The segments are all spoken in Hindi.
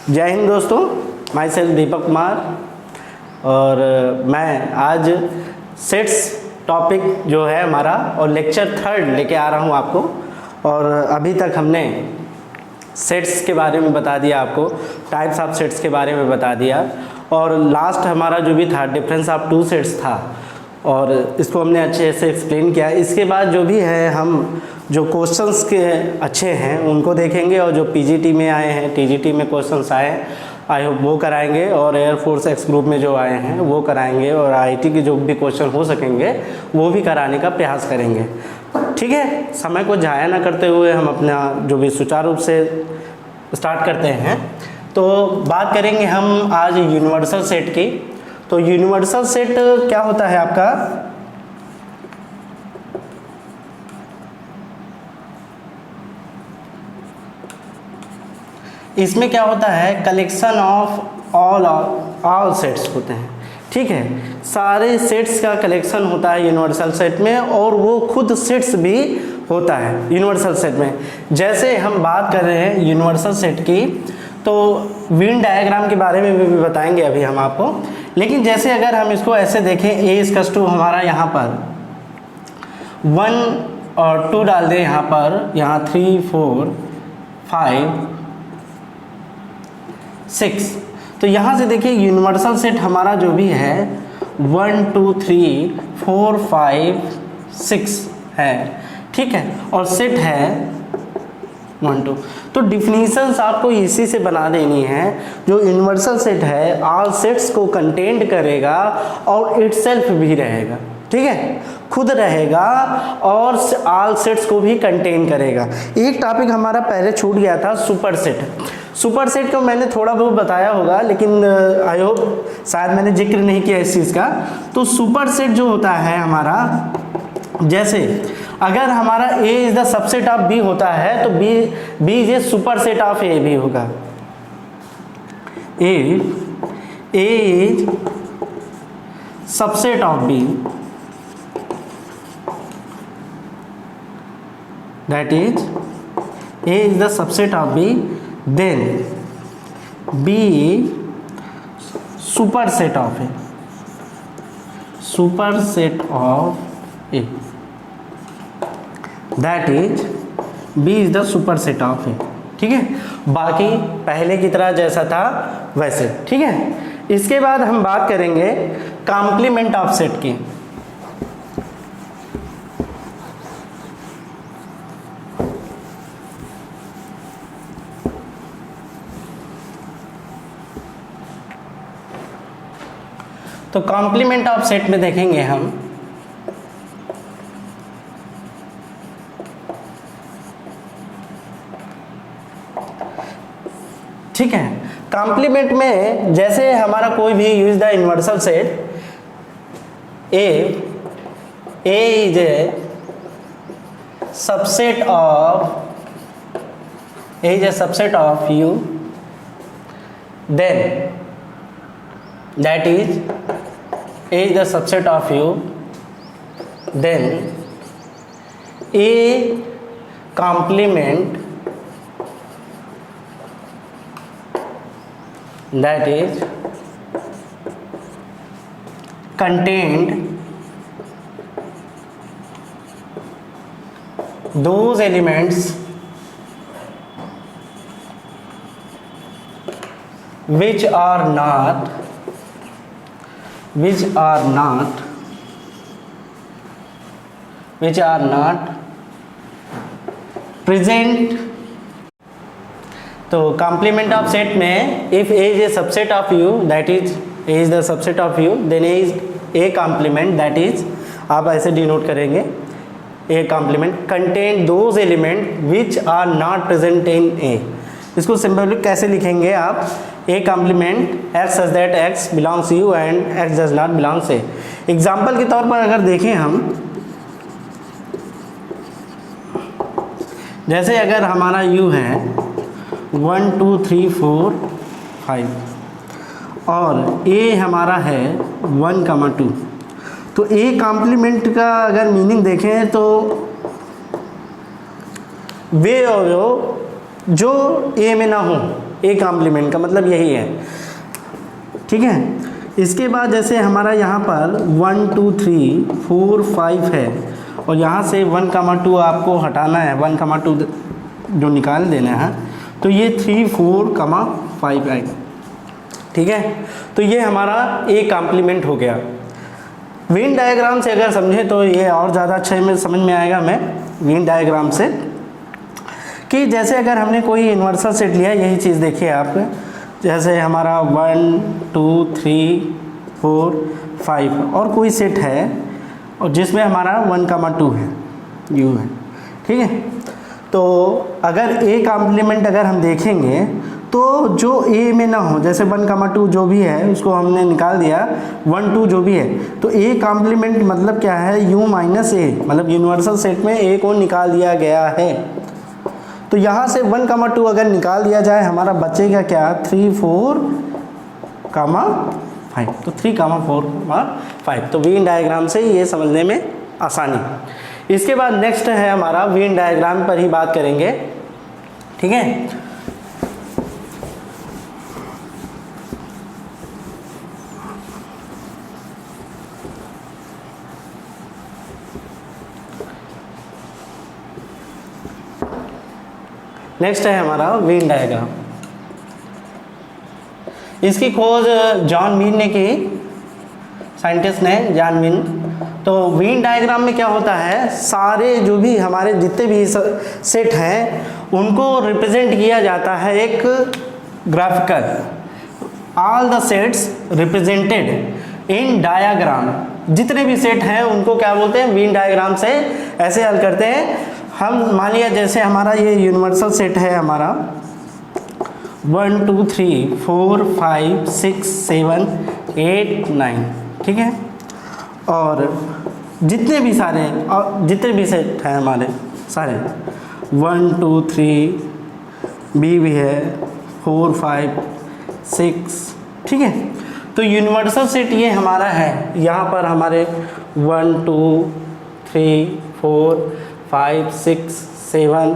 जय हिंद दोस्तों, माई सेल्फ दीपक कुमार। और मैं आज सेट्स टॉपिक जो है हमारा और लेक्चर 3 लेके आ रहा हूँ आपको। और अभी तक हमने सेट्स के बारे में बता दिया, आपको टाइप्स ऑफ सेट्स के बारे में बता दिया। और लास्ट हमारा जो भी था डिफरेंस ऑफ टू सेट्स था, और इसको हमने अच्छे से एक्सप्लेन किया। इसके बाद जो भी है हम जो क्वेश्चंस के अच्छे हैं उनको देखेंगे, और जो पीजीटी में आए हैं, टीजीटी में क्वेश्चंस आए हैं, आई होप वो कराएंगे, और एयरफोर्स एक्स ग्रुप में जो आए हैं वो कराएंगे, और आईटी के जो भी क्वेश्चन हो सकेंगे वो भी कराने का प्रयास करेंगे। ठीक है, समय को ज़ाया ना करते हुए हम अपना जो भी सुचारू रूप से स्टार्ट करते हैं। तो बात करेंगे हम आज यूनिवर्सल सेट की। तो यूनिवर्सल सेट क्या होता है आपका? इसमें क्या होता है, कलेक्शन ऑफ ऑल सेट्स होते हैं। ठीक है, सारे सेट्स का कलेक्शन होता है यूनिवर्सल सेट में, और वो खुद सेट्स भी होता है यूनिवर्सल सेट में। जैसे हम बात कर रहे हैं यूनिवर्सल सेट की, तो वेन डायग्राम के बारे में भी बताएंगे अभी हम आपको। लेकिन जैसे अगर हम इसको ऐसे देखें, ए इक्वल्स टू हमारा यहाँ पर 1 और 2 डाल दें, यहाँ पर, यहाँ 3 4 5 6, तो यहाँ से देखिए यूनिवर्सल सेट हमारा जो भी है 1 2 3 4 5 6 है। ठीक है, और सेट है 1 2। तो डिफिनीशंस आपको इसी से बना देनी है। जो यूनिवर्सल सेट है ऑल सेट्स को कंटेंट करेगा और इटसेल्फ भी रहेगा। ठीक है, खुद रहेगा और ऑल सेट्स को भी कंटेन करेगा। एक टॉपिक हमारा पहले छूट गया था, सुपर सेट। सुपर सेट को मैंने थोड़ा बहुत बताया होगा, लेकिन आई होप शायद मैंने जिक्र नहीं किया इस चीज़ का। तो सुपर सेट जो होता है हमारा, जैसे अगर हमारा A is the subset of B होता है, तो B is a super set of A भी होगा। A is subset of B, that is A is the subset of B, then B superset of A, superset of A, that is B is the superset of A। ठीक है, बाकी पहले की तरह जैसा था वैसे। ठीक है, इसके बाद हम बात करेंगे कॉम्प्लीमेंट ऑफ सेट की। तो कॉम्प्लीमेंट ऑफ सेट में देखेंगे हम, ठीक है, कॉम्प्लीमेंट में जैसे हमारा कोई भी use the universal set A is a subset of U, then that is A is the subset of U, then A complement, that is contained those elements which are not present। तो कॉम्प्लीमेंट ऑफ सेट में if A is a subset of U, that is A is the subset of U, then A is A complement, that is आप ऐसे डिनोट करेंगे, A complement contain those element which are not present in A। इसको सिंपली कैसे लिखेंगे आप? A complement X such that X belongs to U and X does not belongs to A। Example के तौर पर अगर देखें हम, जैसे अगर हमारा U है 1 2 3 4 5 और A हमारा है 1 2, तो A कॉम्प्लीमेंट का अगर मीनिंग देखें तो वे अवयव जो ए में ना हो, ए कॉम्प्लीमेंट का मतलब यही है, ठीक है। इसके बाद जैसे हमारा यहाँ पर 1 2 3 4 5 है और यहाँ से 1, 2 आपको हटाना है, 1, 2 जो निकाल देना है, तो ये 3 4, 5 आएगा, ठीक है। तो ये हमारा ए कॉम्प्लीमेंट हो गया। वेन डायग्राम से अगर समझें तो ये और ज़्यादा अच्छे में समझ में आएगा मैं वेन डायग्राम से, कि जैसे अगर हमने कोई यूनिवर्सल सेट लिया, यही चीज़ देखिए आप, जैसे हमारा 1 2 3 4 5 और कोई सेट है और जिसमें हमारा 1, 2 है, यू है, ठीक है। तो अगर ए कॉम्प्लीमेंट अगर हम देखेंगे तो जो ए में ना हो, जैसे 1, 2 जो भी है उसको हमने निकाल दिया, 1 2 जो भी है, तो ए कॉम्प्लीमेंट मतलब क्या है, यू माइनस ए, मतलब यूनिवर्सल सेट में ए को निकाल दिया गया है। तो यहाँ से 1, 2 अगर निकाल दिया जाए, हमारा बचेगा क्या, 3 4, 5, तो 3, 4, 5। तो वेन डायग्राम से ये समझने में आसानी। इसके बाद नेक्स्ट है हमारा वेन डायग्राम पर ही बात करेंगे, ठीक है। नेक्स्ट है हमारा वेन डायग्राम। इसकी खोज जॉन मीन ने की, साइंटिस्ट ने, जॉन मीन। तो वेन डायग्राम में क्या होता है, सारे जो भी हमारे जितने भी सेट हैं उनको रिप्रेजेंट किया जाता है एक graphical. All the sets represented in diagram, जितने भी सेट हैं उनको क्या बोलते हैं, वेन डायग्राम से ऐसे हल करते हैं हम। मान लिया जैसे हमारा ये यूनिवर्सल सेट है हमारा 1 2 3 4 5 6 7 8 9, ठीक है। और जितने भी सारे और जितने भी सेट हैं हमारे सारे 1 2 3 बी भी है, 4 5 6, ठीक है। तो यूनिवर्सल सेट ये हमारा है, यहाँ पर हमारे 1 2 3 4 5 6 7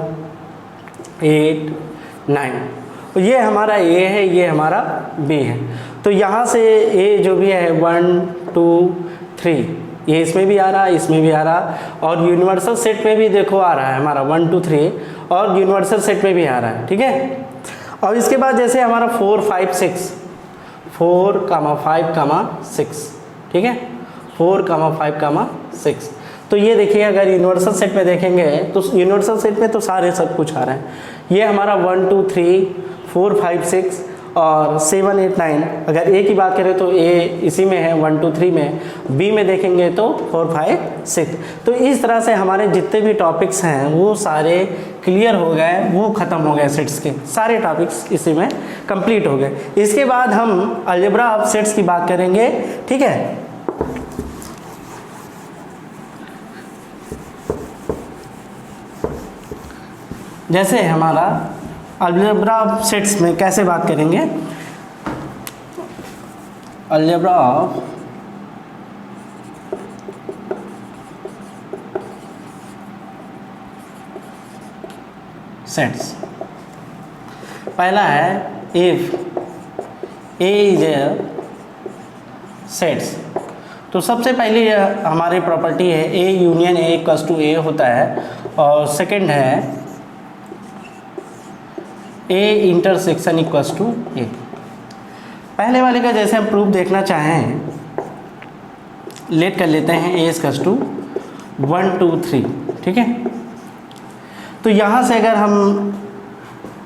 8 9, तो ये हमारा ए है, ये हमारा बी है। तो यहाँ से ए जो भी है 1 2 3, ये इसमें भी आ रहा है, इसमें भी आ रहा, और यूनिवर्सल सेट में भी देखो आ रहा है हमारा 1 2 3, और यूनिवर्सल सेट में भी आ रहा है, ठीक है। और इसके बाद जैसे हमारा 4 5 6, 4, 5, 6, ठीक है, 4, 5, 6। तो ये देखिए अगर यूनिवर्सल सेट में देखेंगे तो यूनिवर्सल सेट में तो सारे सब कुछ आ रहे हैं। ये हमारा 1 2 3 4 5 6 और 7 8 9। अगर ए की बात करें तो ए इसी में है 1 2 3 में, बी में देखेंगे तो 4 5 6। तो इस तरह से हमारे जितने भी टॉपिक्स हैं वो सारे क्लियर हो गए, वो ख़त्म हो गए, सेट्स के सारे टॉपिक्स इसी में कंप्लीट हो गए। इसके बाद हम अलजेब्रा ऑफ सेट्स की बात करेंगे, ठीक है। जैसे हमारा अलजेब्रा ऑफ सेट्स में कैसे बात करेंगे, अलजेब्रा ऑफ सेट्स। पहला है if A is A sets. तो सबसे पहली हमारी प्रॉपर्टी है A union A equals to A होता है, और सेकंड है A intersection equals to A. पहले वाले का जैसे हम प्रूफ देखना चाहें, लेट कर लेते हैं ए इक्वल्स टू 1 2 3, ठीक है। तो यहाँ से अगर हम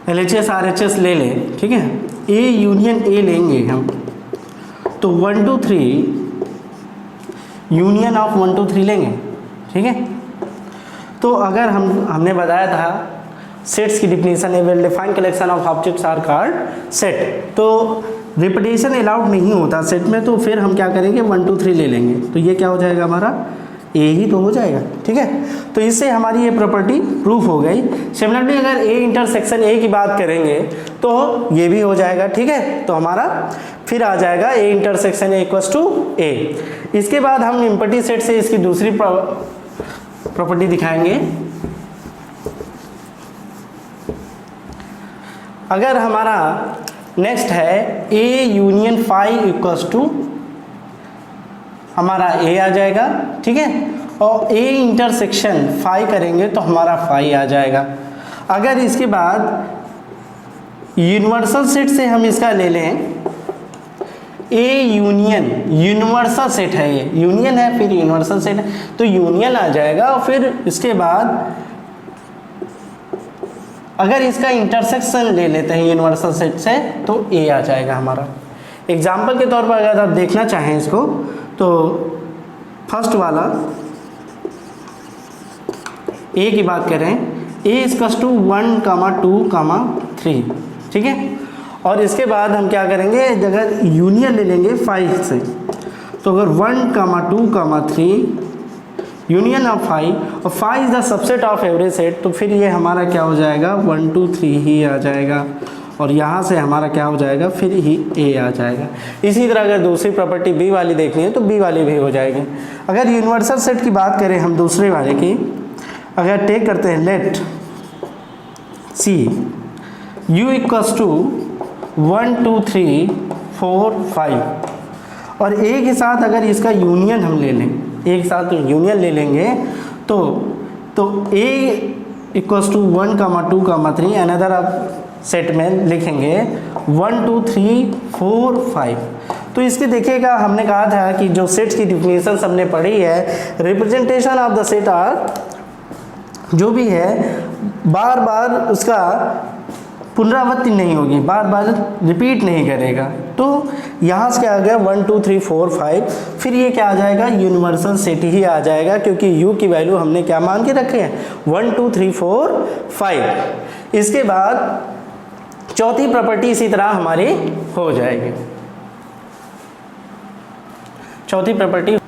LHS RHS ले लें, ठीक है, ए यूनियन ए लेंगे हम, तो 1 2 3 यूनियन ऑफ 1 2 3 लेंगे, ठीक है। तो अगर हमने बताया था सेट्स की डिफिनीशन है, well defined collection of objects are called set. तो रिपीटेशन अलाउड नहीं होता सेट में, तो फिर हम क्या करेंगे 1 2 3 ले लेंगे, तो ये क्या हो जाएगा हमारा ए ही तो हो जाएगा, ठीक है। तो इससे हमारी ये प्रॉपर्टी प्रूफ हो गई। सिमिलरली अगर ए इंटरसेक्शन ए की बात करेंगे तो ये भी हो जाएगा, ठीक है। तो हमारा फिर आ जाएगा A intersection A equals to A. इसके बाद हम एम्प्टी सेट से इसकी दूसरी प्रॉपर्टी दिखाएंगे। अगर हमारा नेक्स्ट है A union phi equals to, हमारा ए आ जाएगा, ठीक है, और ए इंटरसेक्शन फाई करेंगे तो हमारा फाई आ जाएगा। अगर इसके बाद यूनिवर्सल सेट से हम इसका ले लें ए यूनियन, यूनिवर्सल सेट है, ये यूनियन है फिर यूनिवर्सल सेट है तो यूनियन आ जाएगा। और फिर इसके बाद अगर इसका इंटरसेक्शन ले लेते हैं यूनिवर्सल सेट से तो ए आ जाएगा हमारा। एग्जाम्पल के तौर पर अगर आप देखना चाहें इसको तो फर्स्ट वाला ए की बात करें, ए इक्वल्स टू 1, 2, 3, ठीक है। और इसके बाद हम क्या करेंगे, अगर यूनियन ले लेंगे 5 से तो अगर 1, 2, 3 यूनियन ऑफ 5 और 5 is the subset of every set, तो फिर ये हमारा क्या हो जाएगा 1, 2, 3 ही आ जाएगा। और यहाँ से हमारा क्या हो जाएगा फिर ही ए आ जाएगा। इसी तरह अगर दूसरी प्रॉपर्टी बी वाली देखनी है तो बी वाली भी हो जाएगी। अगर यूनिवर्सल सेट की बात करें हम दूसरे वाले की, अगर टेक करते हैं let see U equals to 1, 2, 3, 4, 5 और ए के साथ अगर इसका यूनियन हम ले लें, एक साथ यूनियन ले लेंगे तो ए इक्वल्स टू 1, 2, 3 अनदर आप सेट में लिखेंगे 1, 2, 3, 4, 5। तो इसके देखिएगा हमने कहा था कि जो सेट्स की डिफिनेशन हमने पढ़ी है, representation of the set are जो भी है बार बार उसका पुनरावृत्ति नहीं होगी, बार बार रिपीट नहीं करेगा। तो यहाँ से क्या आ गया 1, 2, 3, 4, 5, फिर ये क्या आ जाएगा यूनिवर्सल सेट ही आ जाएगा क्योंकि u की वैल्यू हमने क्या मान के रखे हैं 1, 2, 3, 4, 5। इसके बाद चौथी प्रॉपर्टी इसी तरह हमारी हो जाएगी। चौथी प्रॉपर्टी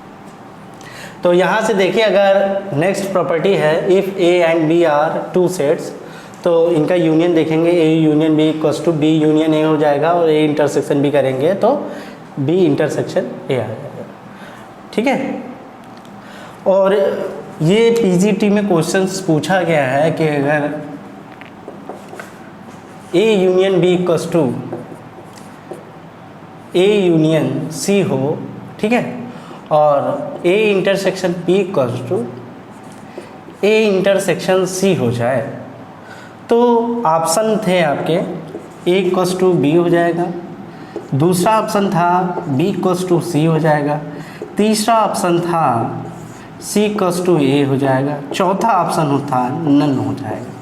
तो यहाँ से देखिए अगर नेक्स्ट प्रॉपर्टी है if A and B are two sets, तो इनका यूनियन देखेंगे A union B equals to B union A हो जाएगा और ए इंटरसेक्शन बी करेंगे तो बी इंटरसेक्शन ए आ जाएगा, ठीक है। और ये पीजीटी में क्वेश्चंस पूछा गया है कि अगर A union B equals to A union C हो, ठीक है, और A intersection P equals to A intersection C हो जाए तो ऑप्शन थे आपके ए इक्वल्स टू बी हो जाएगा, दूसरा ऑप्शन था बी इक्वल्स टू सी हो जाएगा, तीसरा ऑप्शन था सी इक्वल्स टू ए हो जाएगा, चौथा ऑप्शन था नन हो जाएगा।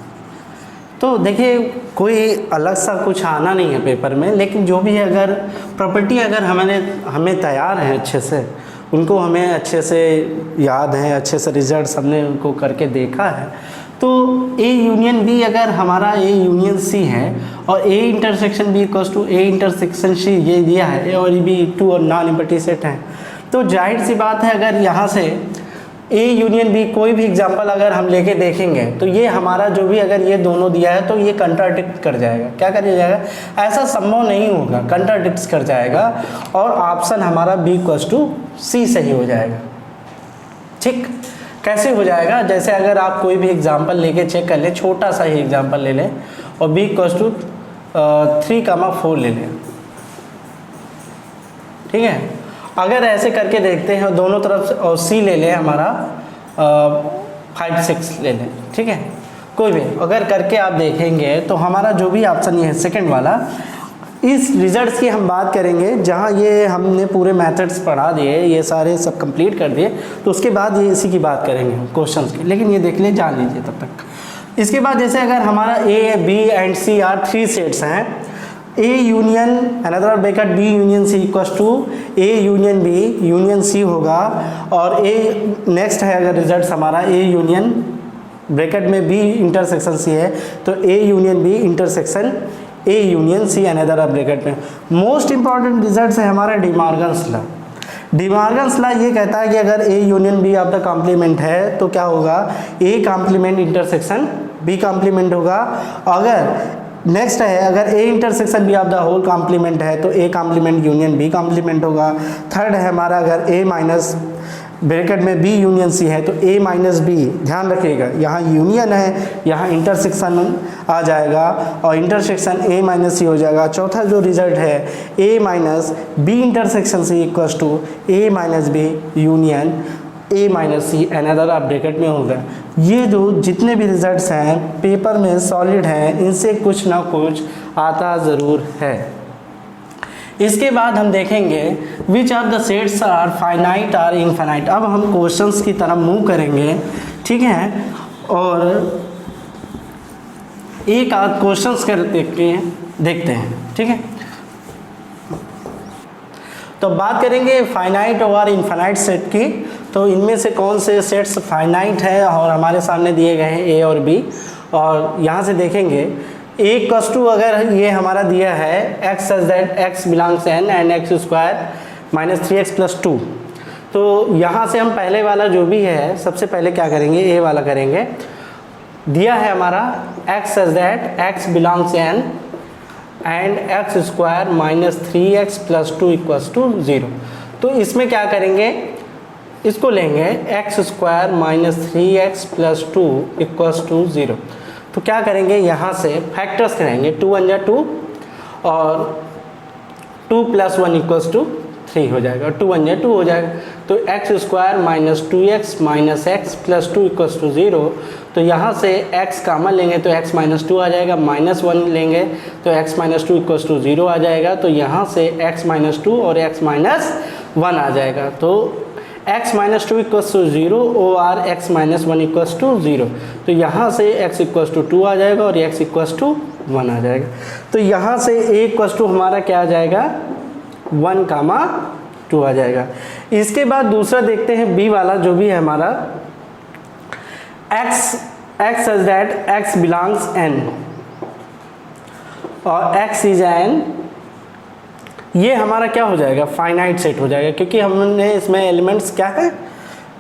तो देखिए कोई अलग सा कुछ आना नहीं है पेपर में, लेकिन जो भी है अगर प्रॉपर्टी अगर हमें तैयार है अच्छे से, उनको हमें अच्छे से याद है, अच्छे से रिजल्ट हमने उनको करके देखा है, तो ए यूनियन बी अगर हमारा ए यूनियन सी है और A intersection B equals to A intersection C ये दिया है, ए और बी टू और नॉन इम्पटी सेट हैं, तो जाहिर सी बात है अगर यहाँ से ए यूनियन बी कोई भी एग्जांपल अगर हम लेके देखेंगे तो ये हमारा जो भी अगर ये दोनों दिया है तो ये कंट्राडिक्ट कर जाएगा। क्या कर जाएगा, ऐसा संभव नहीं होगा, कंट्राडिक्ट कर जाएगा और ऑप्शन हमारा बी इक्वल्स टू सी सही हो जाएगा। ठीक, कैसे हो जाएगा, जैसे अगर आप कोई भी एग्जांपल लेके चेक कर लें, छोटा सा ही एग्जांपल ले लें और बी इक्वल्स टू 3,4 ले लें, ठीक है। अगर ऐसे करके देखते हैं दोनों तरफ से और सी ले लें हमारा 5, 6 ले लें, ठीक है, कोई भी अगर करके आप देखेंगे तो हमारा जो भी ऑप्शन ये है सेकंड वाला, इस रिजल्ट्स की हम बात करेंगे जहाँ ये हमने पूरे मेथड्स पढ़ा दिए, ये सारे सब कंप्लीट कर दिए, तो उसके बाद ये इसी की बात करेंगे हम क्वेश्चंस की, लेकिन ये देख ले जान लीजिए तब तक। इसके बाद जैसे अगर हमारा A B and C are 3 sets हैं, A union another bracket B union C equals to A union B union C होगा, और ए नेक्स्ट है अगर रिजल्ट हमारा ए यूनियन ब्रैकेट में बी इंटरसेक्शन सी है तो A union B intersection A union C another bracket में। मोस्ट इंपॉर्टेंट रिजल्ट है हमारा डिमॉर्गन्स लॉ। डिमॉर्गन्स लॉ ये कहता है कि अगर A union B of the complement है तो क्या होगा, A complement intersection B complement होगा। अगर नेक्स्ट है अगर A intersection B of the whole complement है तो A complement union B complement होगा। थर्ड है हमारा अगर ए माइनस ब्रैकेट में बी यूनियन सी है तो ए माइनस बी, ध्यान रखिएगा यहाँ यूनियन है, यहाँ इंटरसेक्शन आ जाएगा और इंटरसेक्शन ए माइनस सी हो जाएगा। चौथा जो रिजल्ट है A minus B intersection C equals to A minus B union A minus C another आप ब्रैकेट में होगा। ये जो जितने भी रिजल्ट्स हैं पेपर में सॉलिड हैं, इनसे कुछ ना कुछ आता ज़रूर है। इसके बाद हम देखेंगे which of the sets are finite or infinite. अब हम क्वेश्चंस की तरफ मूव करेंगे, ठीक है, और एक आध क्वेश्चंस कर देखते हैं, ठीक है। तो बात करेंगे फाइनाइट और इनफाइनाइट सेट की। तो इनमें से कौन से सेट्स फाइनाइट है और हमारे सामने दिए गए हैं ए और बी, और यहाँ से देखेंगे ए इक्वल्स टू, अगर ये हमारा दिया है x such that x belongs N and x square minus 3x plus 2, तो यहाँ से हम पहले वाला जो भी है सबसे पहले क्या करेंगे, ए वाला करेंगे। दिया है हमारा x such that x belongs N and x square minus 3x plus 2 equals to 0। तो इसमें क्या करेंगे, इसको लेंगे x square minus 3x plus 2 equals to 0। तो क्या करेंगे, यहाँ से फैक्टर्स करेंगे, 2 1 जा 2 और 2 प्लस 1 इक्वल्स टू 3 हो जाएगा, 2 1 जा 2 हो जाएगा। तो x square minus 2x minus x plus 2 equals to 0। तो यहाँ से x कॉमन लेंगे तो x माइनस 2 आ जाएगा, माइनस 1 लेंगे तो x माइनस 2 इक्वल्स टू 0 आ जाएगा। तो यहाँ से x माइनस 2 और x माइनस 1 आ जाएगा। तो x माइनस 2 इक्वल्स टू 0 और x माइनस 1 इक्वल्स टू 0। तो यहाँ से x इक्वल्स टू 2 आ जाएगा और x इक्वल्स टू 1 आ जाएगा। तो यहाँ से a इक्वल्स टू हमारा क्या आ जाएगा, 1 कामा 2 आ जाएगा। इसके बाद दूसरा देखते हैं b वाला जो भी है हमारा, x such that x belongs n और x इज n, ये हमारा क्या हो जाएगा, फाइनाइट सेट हो जाएगा, क्योंकि हमने इसमें एलिमेंट्स क्या है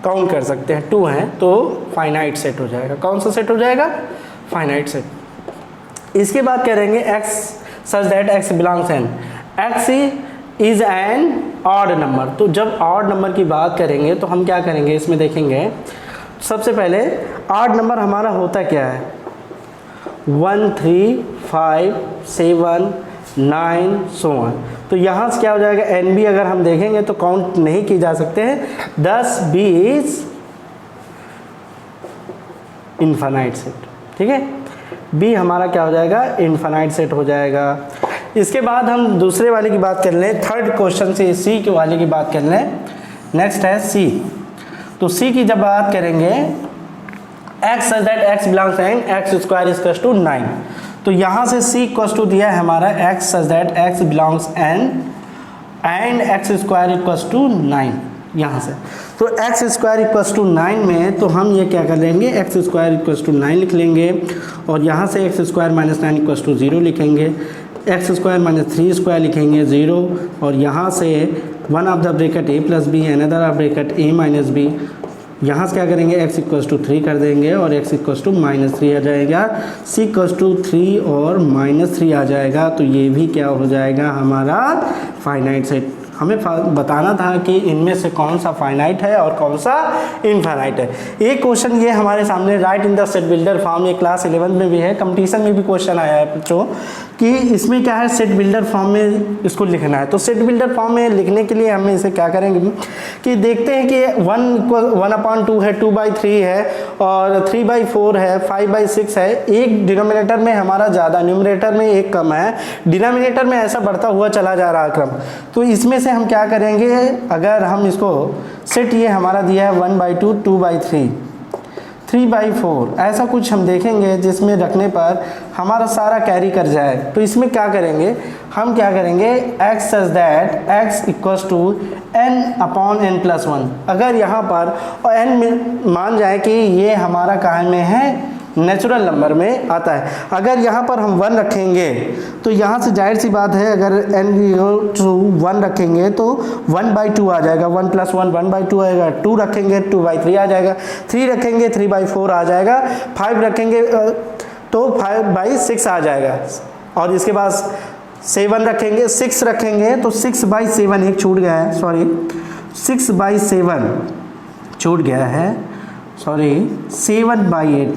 काउंट कर सकते हैं, 2 हैं, तो फाइनाइट सेट हो जाएगा। कौन सा सेट हो जाएगा, फाइनाइट सेट। इसके बाद करेंगे x such that x belongs n, x is an odd number. तो जब ऑड नंबर की बात करेंगे तो हम क्या करेंगे, इसमें देखेंगे सबसे पहले ऑड नंबर हमारा होता क्या है, 1 3 5 7 9 so on। तो यहाँ से क्या हो जाएगा, एन बी अगर हम देखेंगे तो काउंट नहीं की जा सकते हैं, 10 20 इनफाइनाइट सेट, ठीक है। बी हमारा क्या हो जाएगा, इनफाइनाइट सेट हो जाएगा। इसके बाद हम दूसरे वाले की बात कर लें, थर्ड क्वेश्चन से सी के वाले की बात कर लें। नेक्स्ट है सी। तो सी की जब बात करेंगे, x such that x belongs N x square equals to 9। तो यहाँ से सी इक्वल्स टू दिया है हमारा x such that x belongs N and x square equals to 9 यहाँ से। तो एक्स स्क्वायर इक्वल्स टू 9 में तो हम ये क्या कर लेंगे, एक्स स्क्वायर इक्वल्स टू 9 लिख लेंगे और यहाँ से x square minus 9 equals to 0 लिखेंगे, एक्स स्क्वायर माइनस 3 स्क्वायर लिखेंगे 0 और यहाँ से one of the bracket A plus B another of bracket A minus B. यहाँ से क्या करेंगे, x इक्वल्स टू 3 कर देंगे और x इक्वल्स टू माइनस 3 आ जाएगा, c इक्वल्स टू 3 और माइनस 3 आ जाएगा। तो ये भी क्या हो जाएगा हमारा फाइनाइट सेट। हमें बताना था कि इनमें से कौन सा फाइनाइट है और कौन सा इनफाइनाइट है। एक क्वेश्चन ये हमारे सामने right in the set builder form, ये क्लास 11 में भी है, कंपटीशन में भी क्वेश्चन आया है बच्चों कि इसमें क्या है, सेट बिल्डर फॉर्म में इसको लिखना है। तो सेट बिल्डर फॉर्म में लिखने के लिए हम इसे क्या करेंगे कि देखते हैं कि 1/2 है, 2/3 है और 3/4 है, 5/6 है। एक डिनोमिनेटर में हमारा ज़्यादा, न्यूमरेटर में एक कम है, डिनोमिनेटर में ऐसा बढ़ता हुआ चला जा रहा है क्रम। तो इसमें से हम क्या करेंगे, अगर हम इसको सेट, ये हमारा दिया है 1/2 2/3 3/4, ऐसा कुछ हम देखेंगे जिसमें रखने पर हमारा सारा कैरी कर जाए। तो इसमें क्या करेंगे, हम क्या करेंगे, x such that x equals to n/n+1। अगर यहाँ पर और n मान जाए कि ये हमारा कहाँ में है, नेचुरल नंबर में आता है। अगर यहाँ पर हम 1 रखेंगे तो यहाँ से जाहिर सी बात है, अगर n=1 रखेंगे तो 1/2 आ जाएगा, 1 + 1 1/2 आएगा, 2 रखेंगे 2/3 आ जाएगा, 3 रखेंगे 3/4 आ जाएगा, 5 रखेंगे तो 5/6 आ जाएगा और इसके बाद 7 रखेंगे, 6 रखेंगे तो 6/7, एक छूट गया है, सॉरी 6/7 छूट गया है, सॉरी 7/8,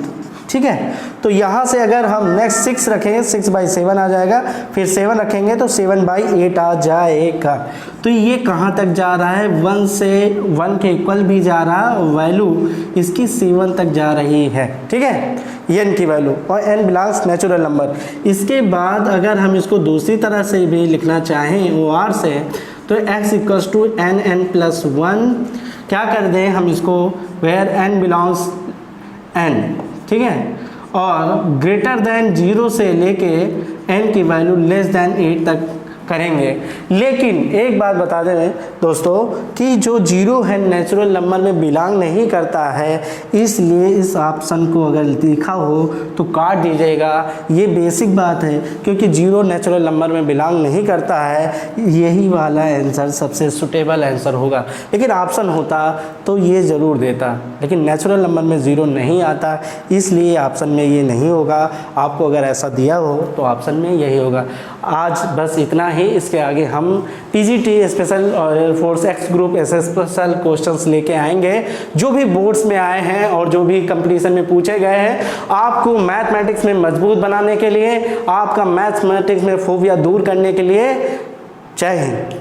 ठीक है। तो यहाँ से अगर हम नेक्स्ट 6 रखेंगे 6/7 आ जाएगा, फिर 7 रखेंगे तो 7/8 आ जाएगा। तो ये कहाँ तक जा रहा है, 1 से 1 के इक्वल भी जा रहा है, वैल्यू इसकी 7 तक जा रही है, ठीक है, n की वैल्यू, और n बिलोंग्स नेचुरल नंबर। इसके बाद अगर हम इसको दूसरी तरह से भी लिखना चाहें OR से, तो x इक्वल्स टू n+1, क्या कर दें हम इसको, वेयर n बिलोंग्स n, ठीक है, और ग्रेटर देन 0 से लेके n की वैल्यू लेस देन 8 तक करेंगे। लेकिन एक बात बता दें दोस्तों कि जो 0 है नेचुरल नंबर में बिलोंग नहीं करता है, इसलिए इस ऑप्शन को अगर लिखा हो तो काट दीजिएगा। ये बेसिक बात है, क्योंकि 0 नेचुरल नंबर में बिलोंग नहीं करता है, यही वाला आंसर सबसे सुटेबल आंसर होगा। लेकिन ऑप्शन होता तो ये ज़रूर देता, लेकिन नेचुरल नंबर में 0 नहीं आता, इसलिए ऑप्शन में ये नहीं होगा। आपको अगर ऐसा दिया हो तो ऑप्शन में यही होगा। आज बस इतना ही, इसके आगे हम टीजीटी स्पेशल और एयरफोर्स एक्स ग्रुप ऐसे स्पेशल क्वेश्चंस लेके आएंगे जो भी बोर्ड्स में आए हैं और जो भी कंपटीशन में पूछे गए हैं, आपको मैथमेटिक्स में मजबूत बनाने के लिए, आपका मैथमेटिक्स में फोबिया दूर करने के लिए। जय हिंद।